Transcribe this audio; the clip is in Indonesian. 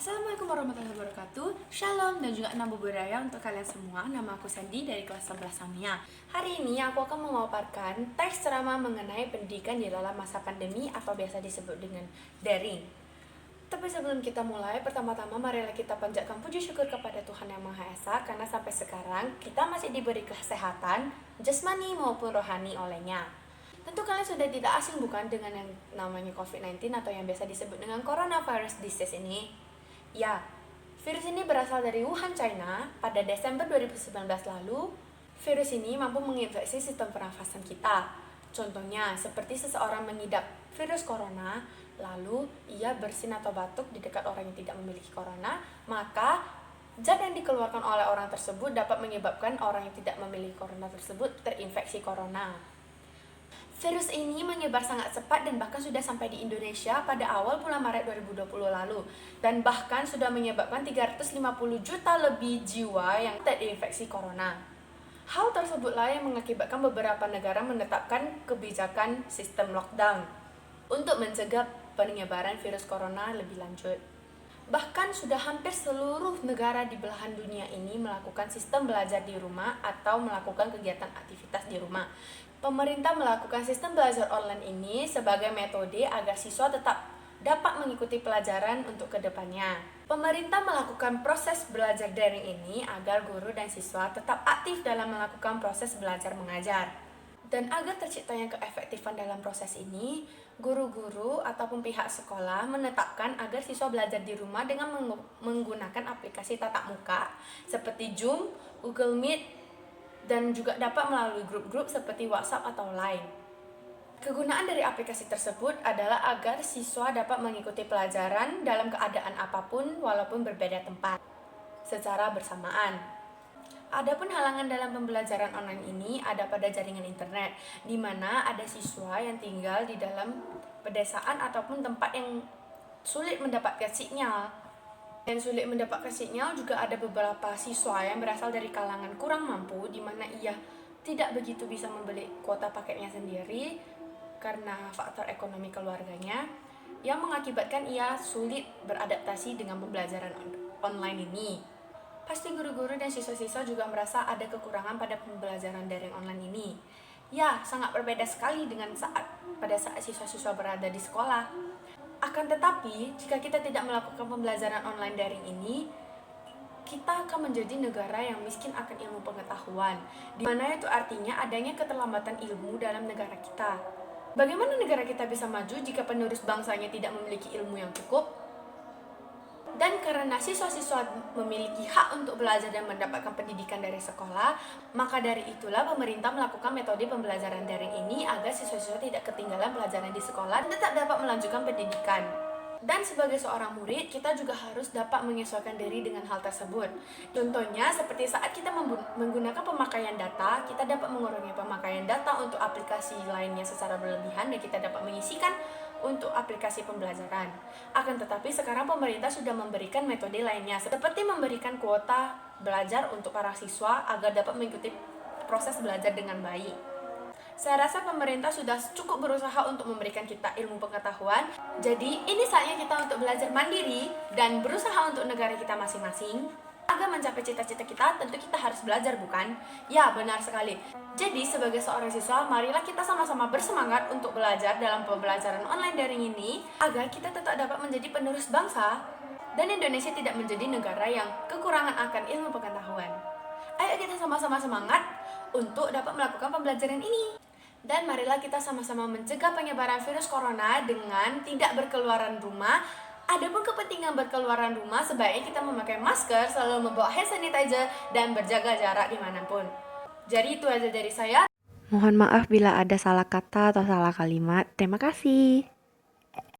Assalamualaikum warahmatullahi wabarakatuh. Shalom dan juga namo buddhaya untuk kalian semua. Nama aku Sandy dari kelas 11 Samia. Hari ini aku akan memaparkan teks ceramah mengenai pendidikan di dalam masa pandemi atau biasa disebut dengan daring. Tapi sebelum kita mulai, pertama-tama marilah kita panjatkan puji syukur kepada Tuhan Yang Maha Esa karena sampai sekarang kita masih diberi kesehatan jasmani maupun rohani olehnya. Tentu kalian sudah tidak asing bukan dengan yang namanya COVID-19 atau yang biasa disebut dengan coronavirus disease ini? Ya, virus ini berasal dari Wuhan, China. Pada Desember 2019 lalu, virus ini mampu menginfeksi sistem pernafasan kita. Contohnya, seperti seseorang mengidap virus corona, lalu ia bersin atau batuk di dekat orang yang tidak memiliki corona, maka zat yang dikeluarkan oleh orang tersebut dapat menyebabkan orang yang tidak memiliki corona tersebut terinfeksi corona. Virus ini menyebar sangat cepat dan bahkan sudah sampai di Indonesia pada awal bulan Maret 2020 lalu. Dan bahkan sudah menyebabkan 350 juta lebih jiwa yang terinfeksi corona. Hal tersebutlah yang mengakibatkan beberapa negara menetapkan kebijakan sistem lockdown untuk mencegah penyebaran virus corona lebih lanjut. Bahkan sudah hampir seluruh negara di belahan dunia ini melakukan sistem belajar di rumah atau melakukan kegiatan aktivitas di rumah. Pemerintah melakukan sistem belajar online ini sebagai metode agar siswa tetap dapat mengikuti pelajaran untuk kedepannya. Pemerintah melakukan proses belajar daring ini agar guru dan siswa tetap aktif dalam melakukan proses belajar mengajar. Dan agar terciptanya keefektifan dalam proses ini, guru-guru ataupun pihak sekolah menetapkan agar siswa belajar di rumah dengan menggunakan aplikasi tatap muka seperti Zoom, Google Meet, dan juga dapat melalui grup-grup seperti WhatsApp atau Line. Kegunaan dari aplikasi tersebut adalah agar siswa dapat mengikuti pelajaran dalam keadaan apapun walaupun berbeda tempat secara bersamaan. Adapun halangan dalam pembelajaran online ini ada pada jaringan internet, di mana ada siswa yang tinggal di dalam pedesaan ataupun tempat yang sulit mendapatkan sinyal. Dan sulit mendapatkan sinyal juga ada beberapa siswa yang berasal dari kalangan kurang mampu, di mana ia tidak begitu bisa membeli kuota paketnya sendiri karena faktor ekonomi keluarganya, yang mengakibatkan ia sulit beradaptasi dengan pembelajaran online ini. Pasti guru-guru dan siswa-siswa juga merasa ada kekurangan pada pembelajaran daring online ini. Ya, sangat berbeda sekali dengan pada saat siswa-siswa berada di sekolah. Akan tetapi, jika kita tidak melakukan pembelajaran online daring ini, kita akan menjadi negara yang miskin akan ilmu pengetahuan, di mana itu artinya adanya keterlambatan ilmu dalam negara kita. Bagaimana negara kita bisa maju jika penerus bangsanya tidak memiliki ilmu yang cukup? Dan karena siswa-siswa memiliki hak untuk belajar dan mendapatkan pendidikan dari sekolah, maka dari itulah pemerintah melakukan metode pembelajaran daring ini agar siswa-siswa tidak ketinggalan pelajaran di sekolah dan tetap dapat melanjutkan pendidikan. Dan sebagai seorang murid, kita juga harus dapat menyesuaikan diri dengan hal tersebut. Contohnya, seperti saat kita menggunakan pemakaian data, kita dapat mengurangi pemakaian data untuk aplikasi lainnya secara berlebihan dan kita dapat mengisikan untuk aplikasi pembelajaran. Akan tetapi sekarang pemerintah sudah memberikan metode lainnya seperti memberikan kuota belajar untuk para siswa agar dapat mengikuti proses belajar dengan baik. Saya rasa pemerintah sudah cukup berusaha untuk memberikan kita ilmu pengetahuan. Jadi ini saatnya kita untuk belajar mandiri dan berusaha untuk negara kita masing-masing. Agar mencapai cita-cita kita, tentu kita harus belajar, bukan? Ya, benar sekali. Jadi, sebagai seorang siswa, marilah kita sama-sama bersemangat untuk belajar dalam pembelajaran online daring ini, agar kita tetap dapat menjadi penerus bangsa, dan Indonesia tidak menjadi negara yang kekurangan akan ilmu pengetahuan. Ayo kita sama-sama semangat untuk dapat melakukan pembelajaran ini. Dan marilah kita sama-sama mencegah penyebaran virus corona dengan tidak berkeluaran rumah. Adapun kepentingan berkeluaran rumah, sebaiknya kita memakai masker, selalu membawa hand sanitizer, dan berjaga jarak dimanapun. Jadi itu aja dari saya. Mohon maaf bila ada salah kata atau salah kalimat. Terima kasih.